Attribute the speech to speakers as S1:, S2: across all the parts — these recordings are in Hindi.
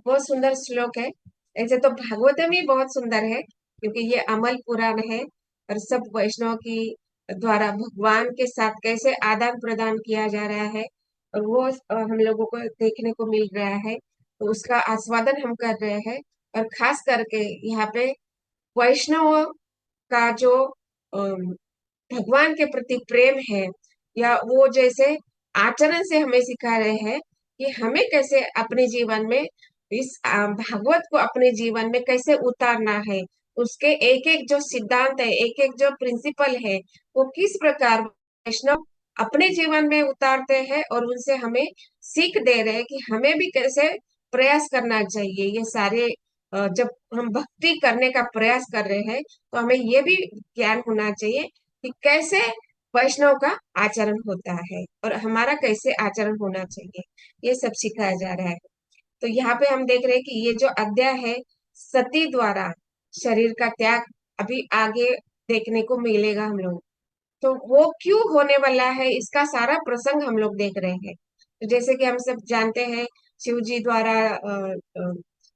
S1: बहुत सुंदर श्लोक है। ऐसे तो भागवतम ही बहुत सुंदर है, क्योंकि ये अमल पुराण है और सब वैष्णव की द्वारा भगवान के साथ कैसे आदान प्रदान किया जा रहा है, और वो हम लोगों को देखने को मिल रहा है, तो उसका आस्वादन हम कर रहे हैं। और खास करके यहाँ पे वैष्णव का जो अम, भगवान के प्रति प्रेम है, या वो जैसे आचरण से हमें सिखा रहे हैं कि हमें कैसे अपने जीवन में इस भागवत को अपने जीवन में कैसे उतारना है। उसके एक एक जो सिद्धांत है, एक एक जो प्रिंसिपल है, वो किस प्रकार वैष्णव अपने जीवन में उतारते हैं, और उनसे हमें सीख दे रहे हैं कि हमें भी कैसे प्रयास करना चाहिए। ये सारे जब हम भक्ति करने का प्रयास कर रहे हैं, तो हमें ये भी ज्ञान होना चाहिए कि कैसे वैष्णव का आचरण होता है और हमारा कैसे आचरण होना चाहिए। ये सब सिखाया जा रहा है। तो यहाँ पे हम देख रहे हैं कि ये जो अध्याय है, सती द्वारा शरीर का त्याग, अभी आगे देखने को मिलेगा हम लोग। तो वो क्यों होने वाला है, इसका सारा प्रसंग हम लोग देख रहे हैं। तो जैसे कि हम सब जानते हैं, शिव जी द्वारा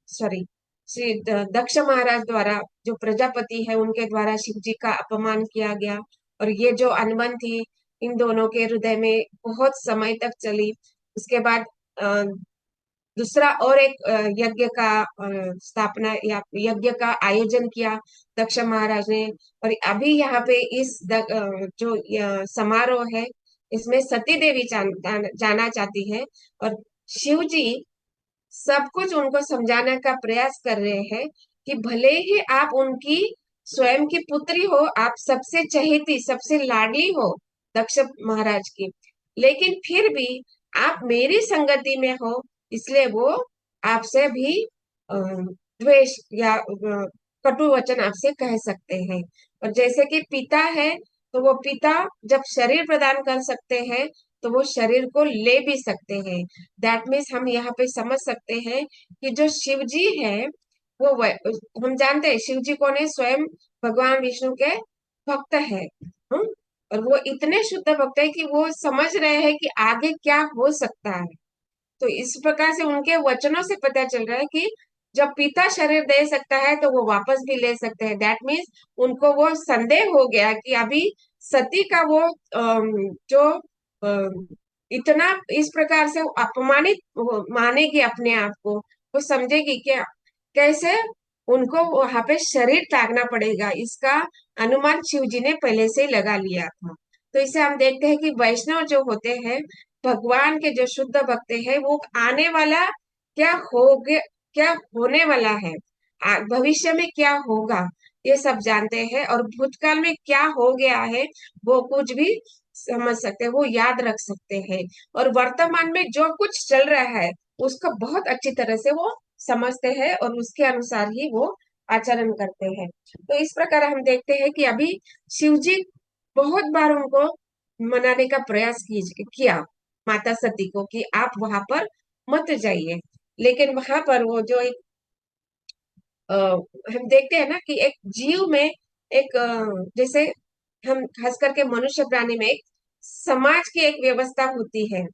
S1: सॉरी श्री दक्ष महाराज द्वारा, जो प्रजापति है उनके द्वारा शिव जी का अपमान किया गया, और ये जो अनबन थी इन दोनों के हृदय में बहुत समय तक चली। उसके बाद अ, दूसरा और एक यज्ञ का स्थापना या यज्ञ का आयोजन किया दक्ष महाराज ने। और अभी यहाँ पे इस जो समारोह है, इसमें सती देवी जाना चाहती है, और शिव जी सब कुछ उनको समझाने का प्रयास कर रहे हैं कि भले ही आप उनकी स्वयं की पुत्री हो, आप सबसे चहेती सबसे लाडली हो दक्ष महाराज की, लेकिन फिर भी आप मेरी संगति में हो, इसलिए वो आपसे भी द्वेष या कटु वचन आपसे कह सकते हैं। और जैसे कि पिता है, तो वो पिता जब शरीर प्रदान कर सकते हैं, तो वो शरीर को ले भी सकते हैं। दैट मीन्स हम यहाँ पे समझ सकते हैं कि जो शिव जी है, वो हम जानते हैं शिव जी कौन है, स्वयं भगवान विष्णु के भक्त है। हम्म? और वो इतने शुद्ध भक्त है कि वो समझ रहे हैं कि आगे क्या हो सकता है। तो इस प्रकार से उनके वचनों से पता चल रहा है कि जब पिता शरीर दे सकता है, तो वो वापस भी ले सकते हैं। दैट मीन्स उनको वो संदेह हो गया कि अभी सती का वो जो इतना इस प्रकार से वो अपमानित मानेगी अपने आप को, वो समझेगी क्या, कैसे उनको वहां पे शरीर त्यागना पड़ेगा, इसका अनुमान शिव जी ने पहले से ही लगा लिया था। तो इसे हम देखते हैं कि वैष्णव जो होते हैं, भगवान के जो शुद्ध भक्त हैं, वो आने वाला क्या क्या होने वाला है, भविष्य में क्या होगा, ये सब जानते हैं। और भूतकाल में क्या हो गया है, वो कुछ भी समझ सकते हैं, वो याद रख सकते हैं। और वर्तमान में जो कुछ चल रहा है, उसको बहुत अच्छी तरह से वो समझते हैं, और उसके अनुसार ही वो आचरण करते हैं। तो इस प्रकार हम देखते हैं कि अभी शिव जी बहुत बार उनको मनाने का प्रयास किया माता सती को कि आप वहां पर मत जाइए, लेकिन वहां पर वो जो एक हम देखते हैं ना कि एक जीव में एक जैसे हम खास करके मनुष्य प्राणी में एक समाज की एक व्यवस्था होती है,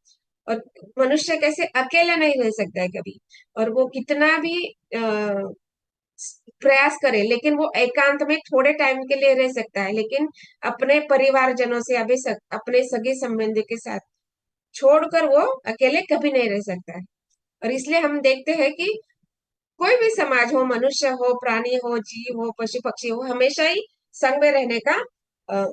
S1: और मनुष्य कैसे अकेला नहीं रह सकता है कभी, और वो कितना भी प्रयास करे, लेकिन वो एकांत में थोड़े टाइम के लिए रह सकता है, लेकिन अपने परिवारजनों से अभी अपने सगे संबंधी के साथ छोड़कर वो अकेले कभी नहीं रह सकता है। और इसलिए हम देखते हैं कि कोई भी समाज हो, मनुष्य हो, प्राणी हो, जीव हो, पशु पक्षी हो, हमेशा ही संग में रहने का अ,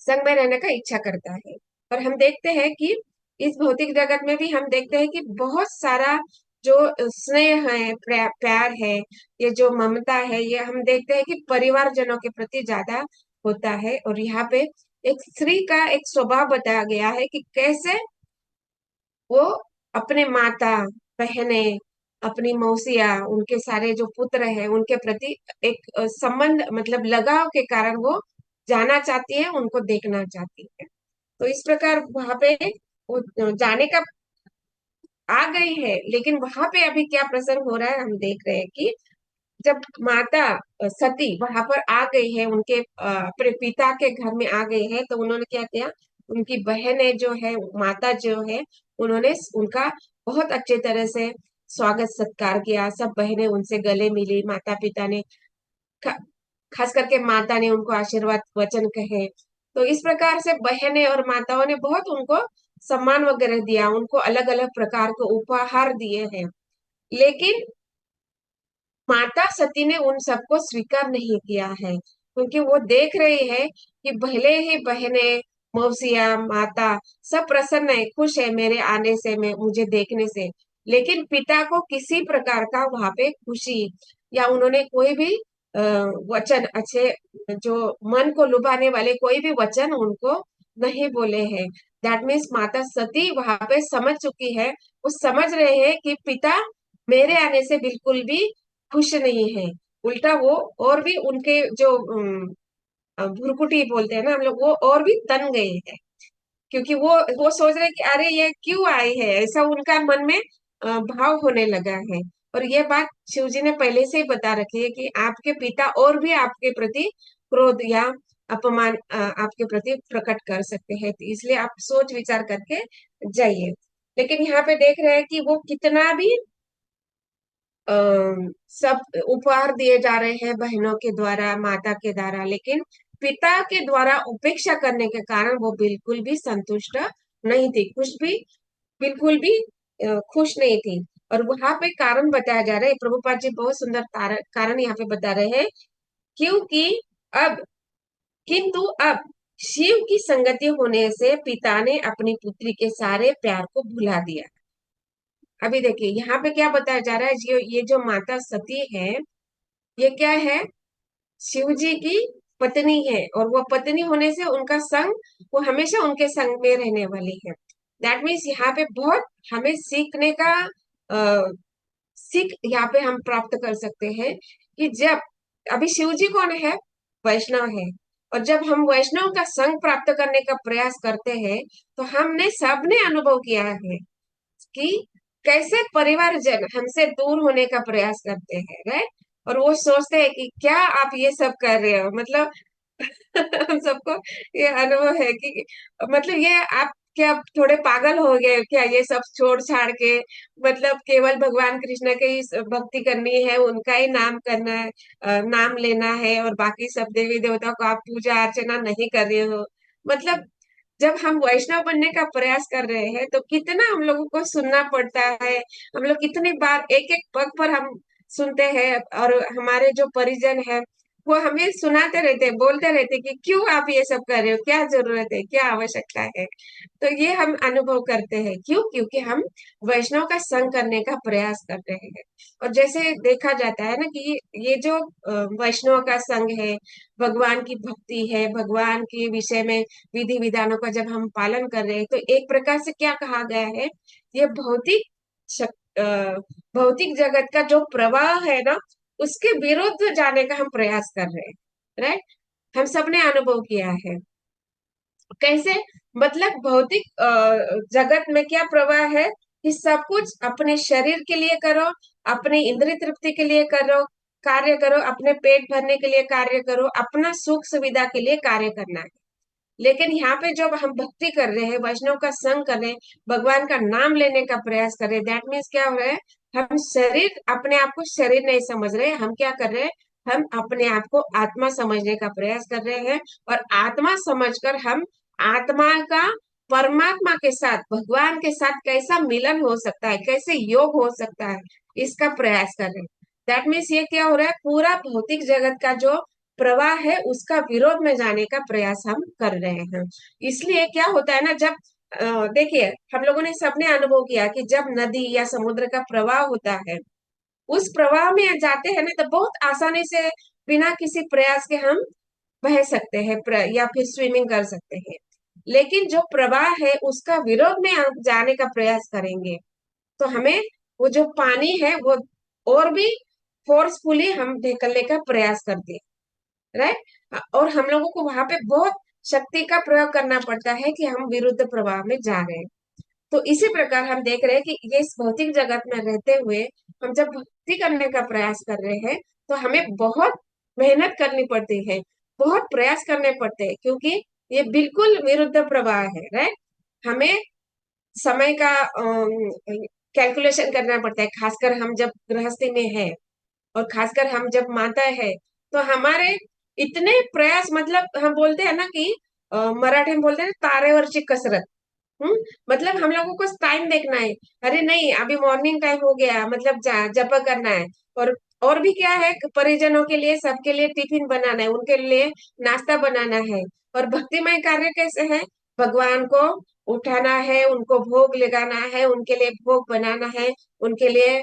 S1: संग में रहने का इच्छा करता है। और हम देखते हैं कि इस भौतिक जगत में भी हम देखते हैं कि बहुत सारा जो स्नेह है, प्यार है, ये जो ममता है, ये हम देखते हैं कि परिवारजनों के प्रति ज्यादा होता है। और यहाँ पे एक स्त्री का एक स्वभाव बताया गया है कि कैसे वो अपने माता, बहने, अपनी मौसिया, उनके सारे जो पुत्र हैं, उनके प्रति एक संबंध मतलब लगाव के कारण वो जाना चाहती है, उनको देखना चाहती है। तो इस प्रकार वहां पे वो जाने का आ गई है, लेकिन वहां पे अभी क्या प्रसंग हो रहा है, हम देख रहे हैं कि जब माता सती वहां पर आ गई है, उनके अपने पिता के घर में आ गई है, तो उन्होंने क्या किया, उनकी बहनें जो है, माता जो है, उन्होंने उनका बहुत अच्छे तरह से स्वागत सत्कार किया, सब बहनें उनसे गले मिली, माता पिता ने खा, खास करके माता ने उनको आशीर्वाद वचन कहे। तो इस प्रकार से बहनें और माताओं ने बहुत उनको सम्मान वगैरह दिया, उनको अलग अलग प्रकार के उपहार दिए हैं। लेकिन माता सती ने उन सबको स्वीकार नहीं किया है, क्योंकि वो देख रही है कि भले ही बहनें, मौसिया, माता सब प्रसन्न है, खुश है मेरे आने से, मैं मुझे देखने से, लेकिन पिता को किसी प्रकार का वहां पे खुशी या उन्होंने कोई भी वचन अच्छे, जो मन को लुभाने वाले कोई भी वचन उनको नहीं बोले हैं। दैट मीन्स माता सती वहां पे समझ चुकी है, वो समझ रहे हैं कि पिता मेरे आने से बिल्कुल भी खुश नहीं है। उल्टा वो और भी उनके जो भुरकुटी बोलते हैं ना हम लोग, वो और भी तन गए हैं, क्योंकि वो सोच रहे हैं कि अरे ये क्यों आई है, ऐसा उनका मन में भाव होने लगा है। और ये बात शिव जी ने पहले से ही बता रखी है कि आपके पिता और भी आपके प्रति क्रोध या अपमान आपके प्रति प्रकट कर सकते हैं, तो इसलिए आप सोच विचार करके जाइए। लेकिन यहाँ पे देख रहे हैं कि वो कितना भी अ, सब उपहार दिए जा रहे हैं बहनों के द्वारा, माता के द्वारा, लेकिन पिता के द्वारा उपेक्षा करने के कारण वो बिल्कुल भी संतुष्ट नहीं थी, खुश भी बिल्कुल भी खुश नहीं थी। और वहां पे कारण बताया जा रहा है, प्रभुपाद जी बहुत सुंदर कारण यहाँ पे बता रहे हैं। क्योंकि अब किंतु अब शिव की संगति होने से पिता ने अपनी पुत्री के सारे प्यार को भुला दिया। अभी देखिए यहाँ पे क्या बताया जा रहा है, ये जो माता सती है, ये क्या है, शिव जी की पत्नी है, और वो पत्नी होने से उनका संग, वो हमेशा उनके संग में रहने वाली है। दैट मीन्स यहाँ पे बहुत हमें सीखने का अ, सीख यहाँ पे हम प्राप्त कर सकते हैं कि जब अभी शिव जी कौन है, वैष्णव है, और जब हम वैष्णव का संग प्राप्त करने का प्रयास करते हैं, तो हमने सबने अनुभव किया है कि कैसे परिवारजन हमसे दूर होने का प्रयास करते हैं, राइट। और वो सोचते हैं कि क्या आप ये सब कर रहे हो, मतलब हम सबको ये अनुभव है कि मतलब ये आप क्या थोड़े पागल हो गए क्या, ये सब छोड़ छाड़ के, मतलब केवल भगवान कृष्ण के ही भक्ति करनी है, उनका ही नाम करना है, नाम लेना है, और बाकी सब देवी देवताओं को आप पूजा अर्चना नहीं कर रहे हो। मतलब जब हम वैष्णव बनने का प्रयास कर रहे हैं, तो कितना हम लोगों को सुनना पड़ता है, हम लोग कितनी बार एक एक पग पर हम सुनते हैं, और हमारे जो परिजन है वो हमें सुनाते रहते, बोलते रहते कि क्यों आप ये सब कर रहे हो, क्या जरूरत है, क्या आवश्यकता है। तो ये हम अनुभव करते हैं, क्यों, क्योंकि हम वैष्णव का संग करने का प्रयास कर रहे हैं। और जैसे देखा जाता है ना कि ये जो वैष्णव का संग है, भगवान की भक्ति है, भगवान के विषय में विधि विधानों का जब हम पालन कर रहे हैं, तो एक प्रकार से क्या कहा गया है, ये भौतिक जगत का जो प्रवाह है ना, उसके विरुद्ध जाने का हम प्रयास कर रहे हैं, राइट। हम सबने अनुभव किया है कैसे, मतलब भौतिक जगत में क्या प्रवाह है कि सब कुछ अपने शरीर के लिए करो, अपनी इंद्रिय तृप्ति के लिए करो, कार्य करो, अपने पेट भरने के लिए कार्य करो, अपना सुख सुविधा के लिए कार्य करना है। लेकिन यहाँ पे जब हम भक्ति कर रहे हैं, वैष्णव का संग कर रहे हैं, भगवान का नाम लेने का प्रयास कर रहे हैं, दैट मीन्स क्या हो रहा है, हम शरीर, अपने आप को शरीर नहीं समझ रहे, हम क्या कर रहे हैं, हम अपने आप को आत्मा समझने का प्रयास कर रहे हैं। और आत्मा समझकर हम आत्मा का परमात्मा के साथ, भगवान के साथ कैसा मिलन हो सकता है, कैसे योग हो सकता है, इसका प्रयास कर रहे हैं। दैट मीन्स ये क्या हो रहा है, पूरा भौतिक जगत का जो प्रवाह है उसका विरोध में जाने का प्रयास हम कर रहे हैं। इसलिए क्या होता है ना, जब देखिए हम लोगों ने सबने अनुभव किया कि जब नदी या समुद्र का प्रवाह होता है, उस प्रवाह में जाते हैं ना, तो बहुत आसानी से बिना किसी प्रयास के हम बह सकते हैं, या फिर स्विमिंग कर सकते हैं। लेकिन जो प्रवाह है उसका विरोध में हम जाने का प्रयास करेंगे, तो हमें वो जो पानी है वो और भी फोर्सफुली हम ढकेलने का प्रयास करते हैं, राइट। और हम लोगों को वहां पे बहुत शक्ति का प्रयोग करना पड़ता है कि हम विरुद्ध प्रवाह में जा रहे हैं। तो इसी प्रकार हम देख रहे हैं कि ये इस भौतिक जगत में रहते हुए हम जब भक्ति करने का प्रयास कर रहे हैं, तो हमें बहुत मेहनत करनी पड़ती है, बहुत प्रयास करने पड़ते हैं, क्योंकि ये बिल्कुल विरुद्ध प्रवाह है, राइट। हमें समय का कैलकुलेशन करना पड़ता है, खासकर हम जब गृहस्थी में है और खासकर हम जब माता है, तो हमारे इतने प्रयास, मतलब हम बोलते हैं ना कि मराठी में बोलते हैं ना, तारेवरची कसरत। हम्म मतलब हम लोगों को टाइम देखना है। अरे नहीं, अभी मॉर्निंग टाइम हो गया, मतलब जप करना है। और और भी क्या है, परिजनों के लिए, सबके लिए टिफिन बनाना है, उनके लिए नाश्ता बनाना है। और भक्तिमय कार्य कैसे है, भगवान को उठाना है, उनको भोग लगाना है, उनके लिए भोग बनाना है, उनके लिए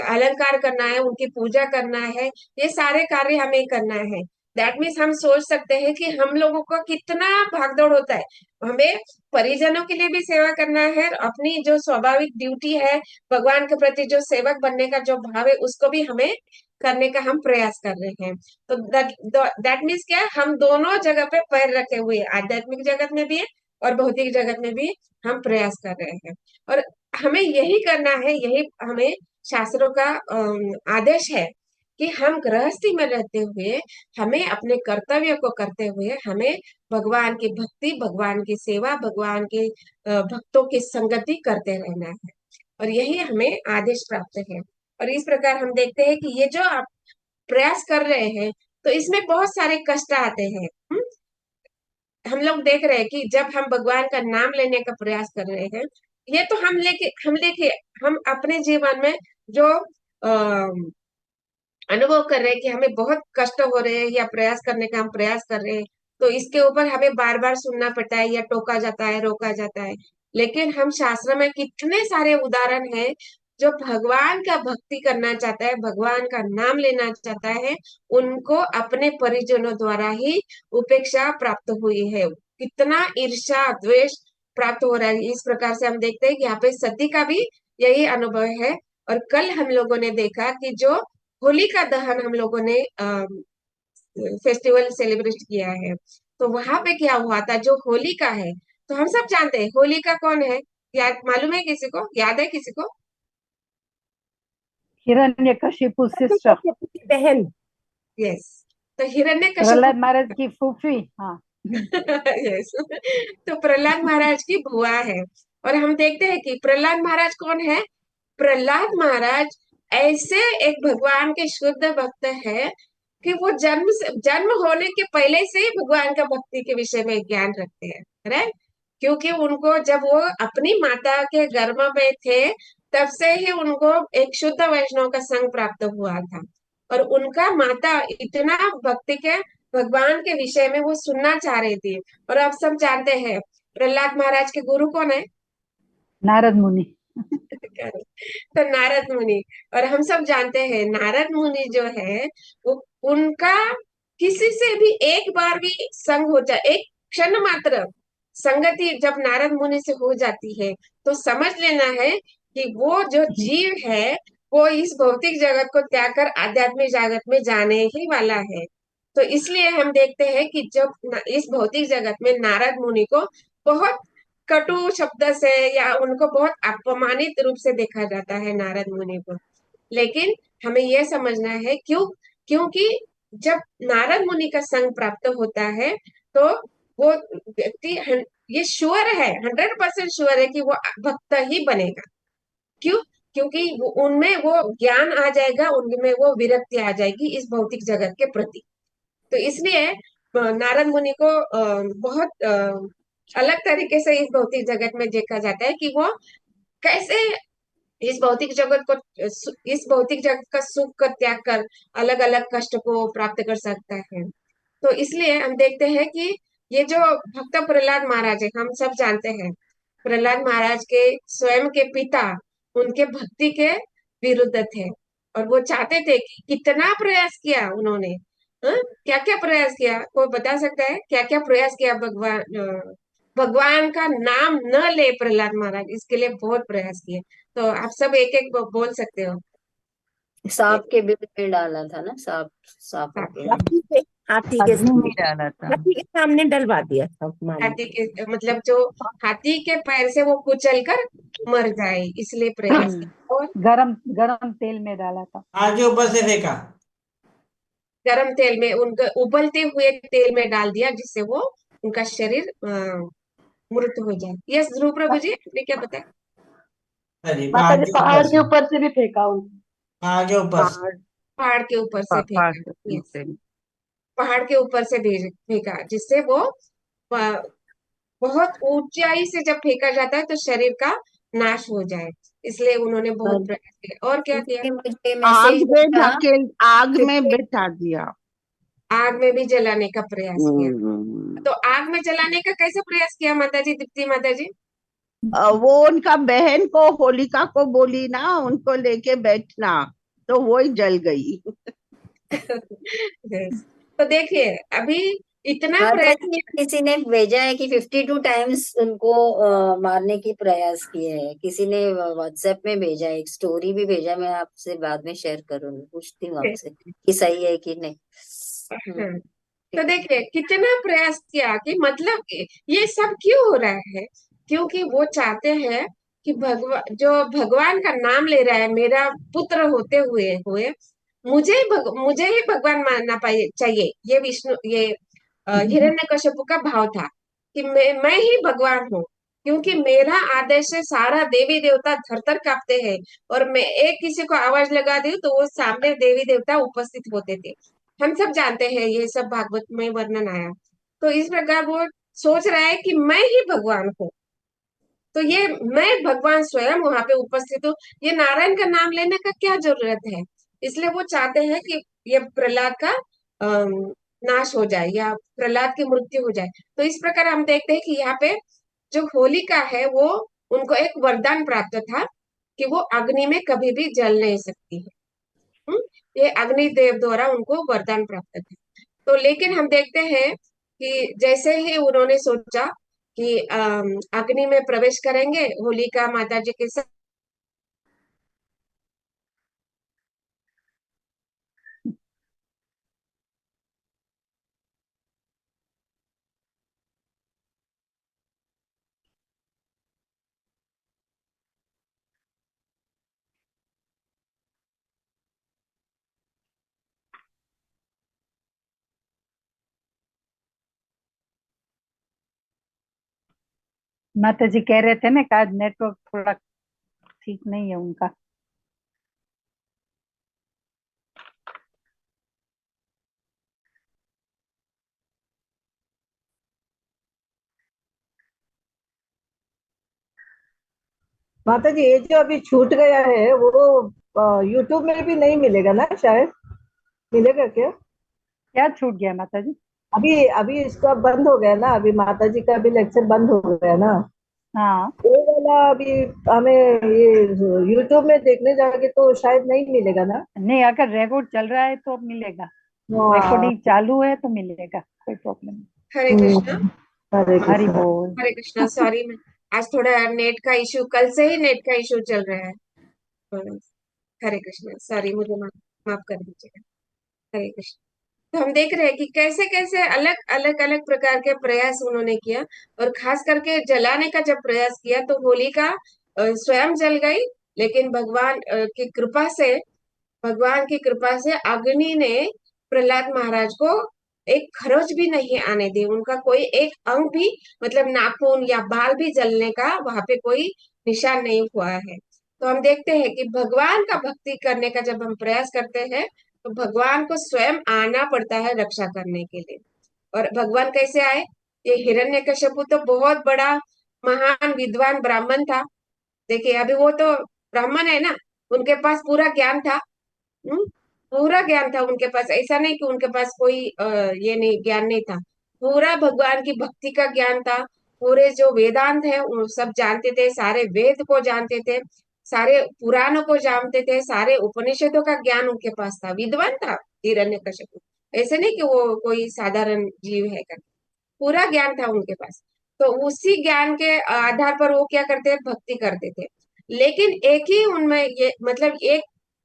S1: अलंकार करना है, उनकी पूजा करना है। ये सारे कार्य हमें करना है। दैट मीन्स हम सोच सकते हैं कि हम लोगों को कितना भागदौड़ होता है। हमें परिजनों के लिए भी सेवा करना है, अपनी जो स्वाभाविक ड्यूटी है, भगवान के प्रति जो सेवक बनने का जो भाव है, उसको भी हमें करने का हम प्रयास कर रहे हैं। तो दैट मीन्स क्या है, हम दोनों जगह पे पैर रखे हुए हैं, आध्यात्मिक जगत में भी है और भौतिक जगत में भी हम प्रयास कर रहे हैं। और हमें यही करना है, यही हमें शास्त्रों का आदेश है कि हम गृहस्थी में रहते हुए, हमें अपने कर्तव्य को करते हुए, हमें भगवान की भक्ति, भगवान की सेवा, भगवान के भक्तों की संगति करते रहना है। और यही हमें आदेश प्राप्त है। और इस प्रकार हम देखते हैं कि ये जो आप प्रयास कर रहे हैं, तो इसमें बहुत सारे कष्ट आते हैं। हम लोग देख रहे हैं कि जब हम भगवान का नाम लेने का प्रयास कर रहे हैं, ये तो हम देखिए, हम अपने जीवन में जो अनुभव कर रहे हैं कि हमें बहुत कष्ट हो रहे हैं, या प्रयास करने का हम प्रयास कर रहे हैं, तो इसके ऊपर हमें बार बार सुनना पड़ता है, या टोका जाता है, रोका जाता है। लेकिन हम शास्त्र में कितने सारे उदाहरण हैं, जो भगवान का भक्ति करना चाहता है, भगवान का नाम लेना चाहता है, उनको अपने परिजनों द्वारा ही उपेक्षा प्राप्त हुई है। कितना ईर्ष्या द्वेष प्राप्त हो रहा है। इस प्रकार से हम देखते हैं कि यहाँ पे सती का भी यही अनुभव है। और कल हम लोगों ने देखा कि जो होलिका दहन हम लोगों ने फेस्टिवल सेलिब्रेट किया है, तो वहां पे क्या हुआ था, जो होलिका है, तो हम सब जानते हैं होलिका कौन है। याद मालूम है किसी को, याद है किसी को?
S2: हिरण्यकशिपु सिस्टर।
S1: बहन। यस। तो हिरण्यकशिपु।
S2: प्रहलाद महाराज की फूफी। हाँ।
S1: यस। तो प्रहलाद महाराज की बुआ है। और हम देखते हैं कि प्रहलाद महाराज कौन है। प्रहलाद महाराज ऐसे एक भगवान के शुद्ध भक्त है कि वो जन्म होने के पहले से ही भगवान का भक्ति के विषय में ज्ञान रखते हैं, राइट। क्योंकि उनको जब वो अपनी माता के गर्भ में थे, तब से ही उनको एक शुद्ध वैष्णव का संग प्राप्त हुआ था। और उनका माता इतना भक्ति के भगवान के विषय में वो सुनना चाह रही थी। और आप सब जानते हैं प्रहलाद महाराज के गुरु कौन है?
S2: नारद मुनि।
S1: तो नारद मुनि। और हम सब जानते हैं नारद मुनि जो है, वो उनका किसी से भी एक बार भी संग हो जाए, एक क्षण मात्र संगति जब नारद मुनि से हो जाती है, तो समझ लेना है कि वो जो जीव है, वो इस भौतिक जगत को त्याग कर आध्यात्मिक जगत में जाने ही वाला है। तो इसलिए हम देखते हैं कि जब इस भौतिक जगत में नारद मुनि को बहुत कटु शब्द से, या उनको बहुत अपमानित रूप से देखा जाता है, नारद मुनि को। लेकिन हमें यह समझना है, क्योंकि जब नारद मुनि का संग प्राप्त होता है, तो वो व्यक्ति ये श्योर है, 100% श्योर है कि वो भक्त ही बनेगा। क्यों? क्योंकि उनमें वो ज्ञान आ जाएगा, उनमें वो विरक्ति आ जाएगी इस भौतिक जगत के प्रति। तो इसलिए नारद मुनि को बहुत अलग तरीके से इस भौतिक जगत में देखा जाता है कि वो कैसे इस भौतिक जगत को, इस भौतिक जगत का सुख का त्याग कर अलग अलग कष्ट को प्राप्त कर सकता है। तो इसलिए हम देखते हैं कि ये जो भक्त प्रहलाद महाराज है, हम सब जानते हैं प्रहलाद महाराज के स्वयं के पिता उनके भक्ति के विरुद्ध थे। और वो चाहते थे कि कितना प्रयास किया उन्होंने, क्या क्या प्रयास किया, कोई बता सकता है क्या क्या प्रयास किया? भगवान का नाम न ले प्रहलाद महाराज, इसके लिए बहुत प्रयास किए। तो आप सब एक एक बोल सकते हो।
S3: सांप के बिल में डाला था ना, सांप, सांपों के।
S1: हाथी के
S2: अग्नि में डाला था।
S4: हाथी के सामने डलवा दिया था मान
S1: हाथी के मतलब जो हाथी के पैर से वो कुचल कर मर जाए, इसलिए प्रयास किया। और
S2: गरम गरम तेल में डाला था।
S5: आगे ऊपर से फेंका।
S1: गरम तेल में, उनका उबलते हुए तेल में डाल दिया, जिससे वो उनका शरीर मृत हो जाए। यस ध्रुव प्रभु जी, आपने क्या बताया?
S5: अरे
S2: माता
S5: पहाड़
S2: जी
S5: के
S2: पहाड़
S5: ऊपर
S2: के
S5: से।
S2: ऊपर से भी फेंका उनको।
S5: पहाड़ के ऊपर से।
S2: पहाड़,
S1: पहाड़ के ऊपर से
S2: पहाड़
S1: फेंका।
S2: के
S1: यस,
S2: ऊपर।
S1: पहाड़ के ऊपर से फेंका, जिससे वो ब- बहुत ऊंचाई से जब फेंका जाता है तो शरीर का नाश हो जाए, इसलिए उन्होंने बहुत
S3: और
S1: प्रयास किया। और क्या किया?
S3: इसलिए मुझे
S6: आग
S3: मैसेज
S6: में
S3: मिला।
S6: ढकेल, आग में बिठा दिया।
S1: आग में भी जलाने का प्रयास किया।
S6: हम्म।
S1: तो आग में जलाने का कैसे प्रयास किया माता जी, दीप्ति माता जी?
S6: वो उनका बहन को, होलिका को बोली ना उनको लेके बैठना, तो वो ही जल गई।
S1: Yes. तो देखिए, अभी इतना
S3: माता
S1: प्रयास
S3: जी
S1: किया।
S3: किसी ने भेजा है कि 52 टाइम्स उनको मारने की प्रयास किए हैं। किसी ने व्हाट्सएप में भेजा है, एक स्टोरी भी भेजा। मैं आपसे बाद में शेयर करूंगी, पूछती हूँ आपसे कि सही है कि नहीं।
S1: हाँ, तो
S3: ठीक है।
S1: देखिए कितना प्रयास किया कि मतलब कि ये सब क्यों हो रहा है, क्योंकि वो चाहते हैं कि भगवान, जो भगवान का नाम ले रहा है मेरा पुत्र होते हुए हुए, मुझे ही भगवान मानना चाहिए। ये विष्णु, ये हिरण्यकशिपु का भाव था कि मैं ही भगवान हूँ, क्योंकि मेरा आदेश से सारा देवी देवता थर-थर कांपते हैं, और मैं एक किसी को आवाज लगा दी तो वो सामने देवी देवता उपस्थित होते थे। हम सब जानते हैं, ये सब भागवत में वर्णन आया। तो इस प्रकार वो सोच रहा है कि मैं ही भगवान हूँ, तो ये मैं भगवान स्वयं वहां पे उपस्थित हूँ, ये नारायण का नाम लेने का क्या जरूरत है? इसलिए वो चाहते हैं कि ये प्रहलाद का अम, नाश हो जाए, या प्रहलाद की मृत्यु हो जाए। तो इस प्रकार हम देखते हैं कि यहाँ पे जो होलिका है वो, उनको एक वरदान प्राप्त था कि वो अग्नि में कभी भी जल नहीं सकती है। हम्म, ये अग्निदेव द्वारा उनको वरदान प्राप्त था। तो लेकिन हम देखते हैं कि जैसे ही उन्होंने सोचा कि अग्नि में प्रवेश करेंगे होलिका माता जी के साथ,
S2: माता जी कह रहे थे ना कि आज नेटवर्क थोड़ा ठीक नहीं है उनका।
S7: माता जी ये जो अभी छूट गया है वो यूट्यूब में भी नहीं मिलेगा ना शायद? मिलेगा क्या?
S2: क्या छूट गया माता जी?
S7: अभी अभी इसका बंद हो गया ना, अभी माता जी का अभी लेक्चर बंद हो गया ना,
S2: हाँ,
S7: वो वाला अभी हमें ये यूट्यूब में देखने जाके तो शायद नहीं मिलेगा ना।
S2: नहीं, अगर रिकॉर्ड चल रहा है तो मिलेगा,
S7: हाँ।
S2: रिकॉर्डिंग चालू है तो मिलेगा, कोई प्रॉब्लम नहीं।
S1: हरे कृष्णा।
S7: हरे
S2: हरि
S7: कृष्णा।
S2: बोल।
S1: हरे कृष्णा, सॉरी, मैं आज थोड़ा नेट का इशू, कल से ही नेट का इशू चल रहा है। हाँ, हरे कृष्णा, सॉरी, मुझे माफ माफ कर दीजिएगा। हरे कृष्णा। तो हम देख रहे हैं कि कैसे कैसे अलग अलग अलग प्रकार के प्रयास उन्होंने किया, और खास करके जलाने का जब प्रयास किया तो होलिका स्वयं जल गई, लेकिन भगवान की कृपा से अग्नि ने प्रहलाद महाराज को एक खरोच भी नहीं आने दी, उनका कोई एक अंग भी, मतलब नाखून या बाल भी जलने का वहां पे कोई निशान नहीं हुआ है। तो हम देखते हैं कि भगवान का भक्ति करने का जब हम प्रयास करते हैं तो भगवान को स्वयं आना पड़ता है रक्षा करने के लिए। और भगवान कैसे आए? ये हिरण्यकशिपु तो बहुत बड़ा महान विद्वान ब्राह्मण था। देखिए, अभी वो तो ब्राह्मण है ना, उनके पास पूरा ज्ञान था। हम्म, पूरा ज्ञान था उनके पास, ऐसा नहीं कि उनके पास कोई ये नहीं, ज्ञान नहीं था। पूरा भगवान की भक्ति का ज्ञान था। पूरे जो वेदांत है वो सब जानते थे, सारे वेद को जानते थे, सारे पुराणों को जानते थे, सारे उपनिषदों का ज्ञान उनके पास था, विद्वान था हिरण्यकशिपु। ऐसे नहीं कि वो कोई साधारण जीव है कर, पूरा ज्ञान था उनके पास। तो उसी ज्ञान के आधार पर वो क्या करते, भक्ति करते थे। लेकिन एक ही उनमें ये, मतलब एक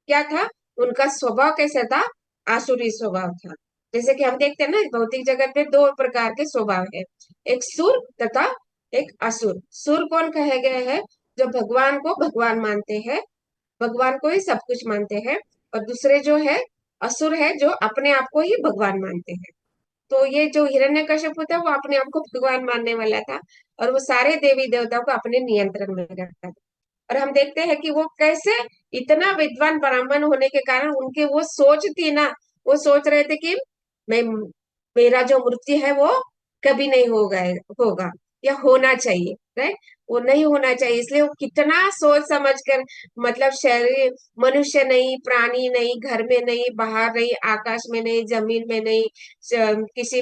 S1: क्या था, उनका स्वभाव कैसा था? आसुरी स्वभाव था। जैसे कि हम देखते हैं ना, भौतिक जगत में दो प्रकार के स्वभाव है, एक सुर तथा एक असुर। सुर कौन कहे गए हैं? जो भगवान को भगवान मानते हैं, भगवान को ही सब कुछ मानते हैं। और दूसरे जो है असुर है, जो अपने आप को ही भगवान मानते हैं। तो ये जो हिरण्यकशिपु था वो अपने आप को भगवान मानने वाला था, और वो सारे देवी देवताओं को अपने नियंत्रण में रखता था। और हम देखते हैं कि वो कैसे इतना विद्वान ब्राह्मण होने के कारण उनकी वो सोच थी ना, वो सोच रहे थे कि मैं मेरा जो मृत्यु है वो कभी नहीं होगा होगा या होना चाहिए, राइट। वो नहीं होना चाहिए, इसलिए वो कितना सोच समझ कर, मतलब शरीर, मनुष्य नहीं, प्राणी नहीं, घर में नहीं, बाहर नहीं, आकाश में नहीं, जमीन में नहीं, किसी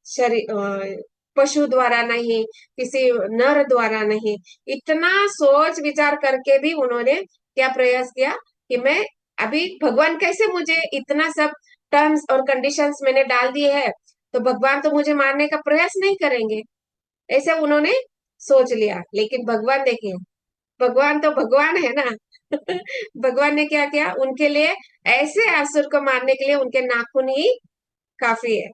S1: शरीर पशु द्वारा नहीं, किसी नर द्वारा नहीं, इतना सोच विचार करके भी उन्होंने क्या प्रयास किया कि मैं अभी भगवान कैसे मुझे इतना सब टर्म्स और कंडीशंस मैंने डाल दिए है, तो भगवान तो मुझे मारने का प्रयास नहीं करेंगे, ऐसे उन्होंने सोच लिया। लेकिन भगवान देखिए, भगवान तो भगवान है ना। भगवान ने क्या किया उनके लिए, ऐसे असुर को मारने के लिए उनके नाखून ही काफी है।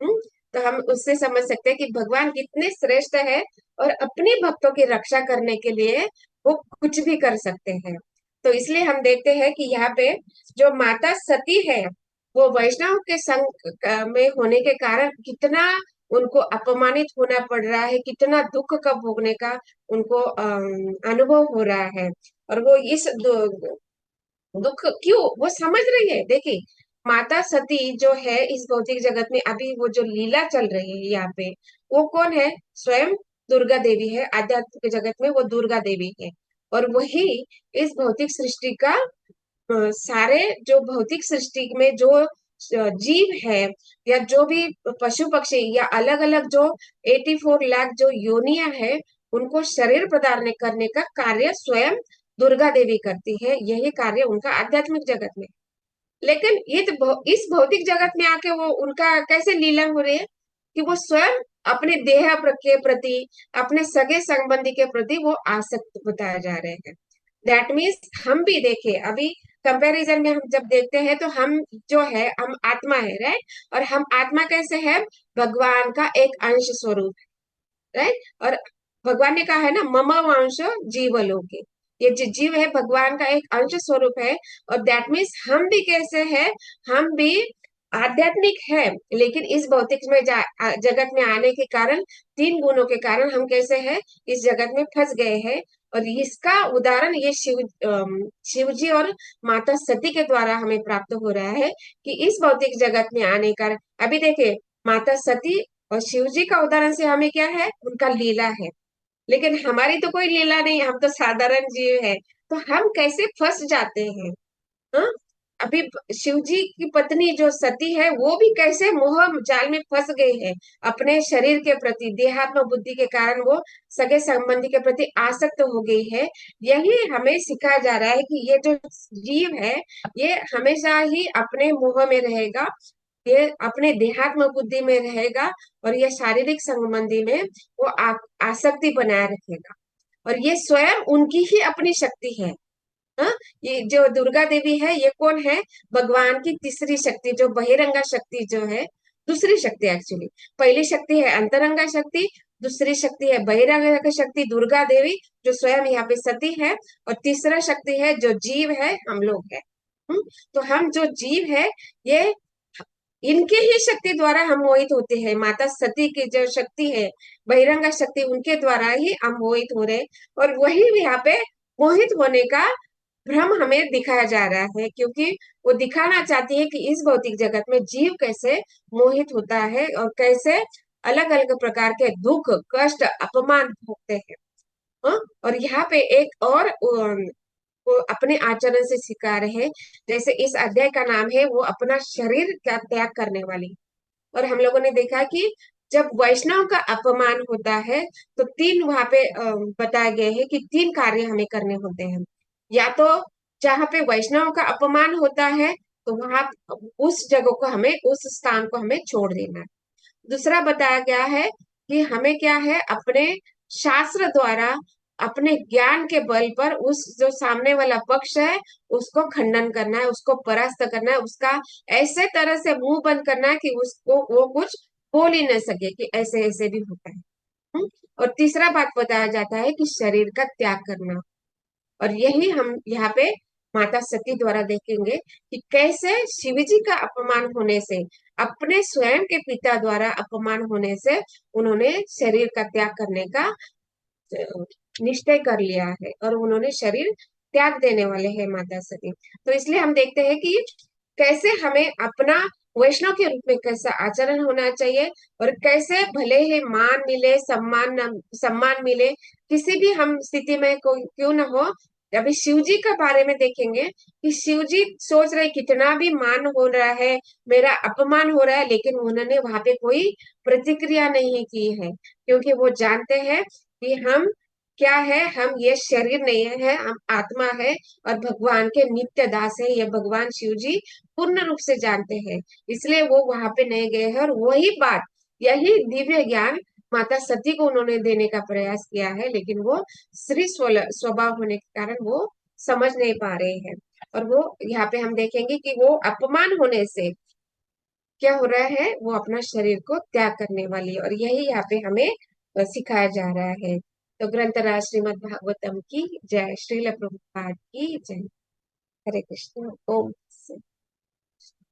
S1: हम्म? तो हम उससे समझ सकते हैं कि भगवान कितने श्रेष्ठ है और अपने भक्तों की रक्षा करने के लिए वो कुछ भी कर सकते हैं। तो इसलिए हम देखते हैं कि यहाँ पे जो माता सती है, वो वैष्णव के संग में होने के कारण कितना उनको अपमानित होना पड़ रहा है, कितना दुख का भोगने का उनको अनुभव हो रहा है। और वो इस दुख क्यों वो समझ रही है, देखिए माता सती जो है इस भौतिक जगत में अभी वो जो लीला चल रही है यहाँ पे, वो कौन है, स्वयं दुर्गा देवी है। आध्यात्म के जगत में वो दुर्गा देवी है। और वही इस भौतिक सृष्टि का सारे जो भौतिक सृष्टि में जो जीव है या जो भी पशु पक्षी या अलग अलग जो 84 लाख जो योनिया है, उनको शरीर प्रदान करने का कार्य स्वयं दुर्गा देवी करती है। यही कार्य उनका आध्यात्मिक जगत में। लेकिन ये तो इस भौतिक जगत में आके वो उनका कैसे लीला हो रही है कि वो स्वयं अपने देह के प्रति, अपने सगे संबंधी के प्रति वो आसक्त बताए जा रहे हैं। दैट मीन्स हम भी देखे अभी कंपैरिजन में हम जब देखते हैं तो हम जो है हम आत्मा है, राइट। और हम आत्मा कैसे है, भगवान का एक अंश स्वरूप, राइट। और भगवान ने कहा है ना, मम अंश जीवलोके, ये जो जीव है भगवान का एक अंश स्वरूप है। और दैट मीन्स हम भी कैसे है, हम भी आध्यात्मिक है, लेकिन इस भौतिक में जगत में आने के कारण, 3 गुणों के कारण हम कैसे है, इस जगत में फंस गए हैं। और इसका उदाहरण ये शिव जी और माता सती के द्वारा हमें प्राप्त हो रहा है कि इस भौतिक जगत में आने का, अभी देखिए माता सती और शिव जी का उदाहरण से हमें क्या है, उनका लीला है। लेकिन हमारी तो कोई लीला नहीं, हम तो साधारण जीव है, तो हम कैसे फंस जाते हैं। हाँ, अभी शिव जी की पत्नी जो सती है वो भी कैसे मोह जाल में फंस गई है, अपने शरीर के प्रति देहात्म बुद्धि के कारण वो सगे संबंधी के प्रति आसक्त हो गई है। यही हमें सिखाया जा रहा है कि ये जो जीव है ये हमेशा ही अपने मोह में रहेगा, ये अपने देहात्म बुद्धि में रहेगा, और ये शारीरिक संबंधी में वो आसक्ति बनाए रखेगा। और ये स्वयं उनकी ही अपनी शक्ति है। हाँ, ये जो दुर्गा देवी है ये कौन है, भगवान की तीसरी शक्ति, जो बहिरंगा शक्ति जो है, दूसरी शक्ति एक्चुअली। पहली शक्ति है अंतरंगा शक्ति, दूसरी शक्ति है बहिरंगा शक्ति दुर्गा देवी, जो स्वयं यहाँ पे सती है। और तीसरा शक्ति है जो जीव है, हम लोग है। तो हम जो जीव है, ये इनके ही शक्ति द्वारा हम मोहित होते हैं। माता सती की जो शक्ति है बहिरंगा शक्ति, उनके द्वारा ही हम मोहित हो रहे। और वही यहाँ पे मोहित होने का भ्रम हमें दिखाया जा रहा है, क्योंकि वो दिखाना चाहती है कि इस भौतिक जगत में जीव कैसे मोहित होता है और कैसे अलग अलग प्रकार के दुख कष्ट अपमान भोगते हैं। हाँ? और यहाँ पे एक और वो अपने आचरण से सिखा रहे हैं। जैसे इस अध्याय का नाम है वो अपना शरीर का त्याग करने वाली। और हम लोगों ने देखा कि जब वैष्णव का अपमान होता है तो 3 वहां पे बताए गए हैं कि 3 कार्य हमें करने होते हैं। या तो जहाँ पे वैष्णव का अपमान होता है तो वहां उस जगह को हमें, उस स्थान को हमें छोड़ देना है। दूसरा बताया गया है कि हमें क्या है, अपने शास्त्र द्वारा, अपने ज्ञान के बल पर उस जो सामने वाला पक्ष है उसको खंडन करना है, उसको परास्त करना है, उसका ऐसे तरह से मुंह बंद करना है कि उसको वो कुछ बोल ही न सके कि ऐसे ऐसे भी होता है। और तीसरा बात बताया जाता है कि शरीर का त्याग करना। और यही हम यहाँ पे माता सती द्वारा देखेंगे कि कैसे शिवजी का अपमान होने से, अपने स्वयं के पिता द्वारा अपमान होने से उन्होंने शरीर का त्याग करने का निश्चय कर लिया है और उन्होंने शरीर त्याग देने वाले हैं माता सती। तो इसलिए हम देखते हैं कि कैसे हमें अपना वैष्णव के रूप में कैसा आचरण होना चाहिए और कैसे भले ही मान मिले सम्मान मिले किसी भी हम स्थिति में कोई क्यों न हो। अभी शिव जी के बारे में देखेंगे कि शिव जी सोच रहे कितना भी मान हो रहा है, मेरा अपमान हो रहा है, लेकिन उन्होंने वहां पे कोई प्रतिक्रिया नहीं की है, क्योंकि वो जानते हैं कि हम क्या है, हम ये शरीर नहीं है, हम आत्मा है और भगवान के नित्य दास है, ये भगवान शिव जी पूर्ण रूप से जानते हैं। इसलिए वो वहां पे नहीं गए हैं और वही बात, यही दिव्य ज्ञान माता सती को उन्होंने देने का प्रयास किया है, लेकिन वो स्त्री स्वभाव होने के कारण वो समझ नहीं पा रहे हैं। और वो यहाँ पे हम देखेंगे कि वो अपमान होने से क्या हो रहा है, वो अपना शरीर को त्याग करने वाली, और यही यहाँ पे हमें सिखाया जा रहा है। तो ग्रंथराज श्रीमद् भागवतम की जय, श्रील प्रभुपाद की जय। हरे कृष्ण। ओम।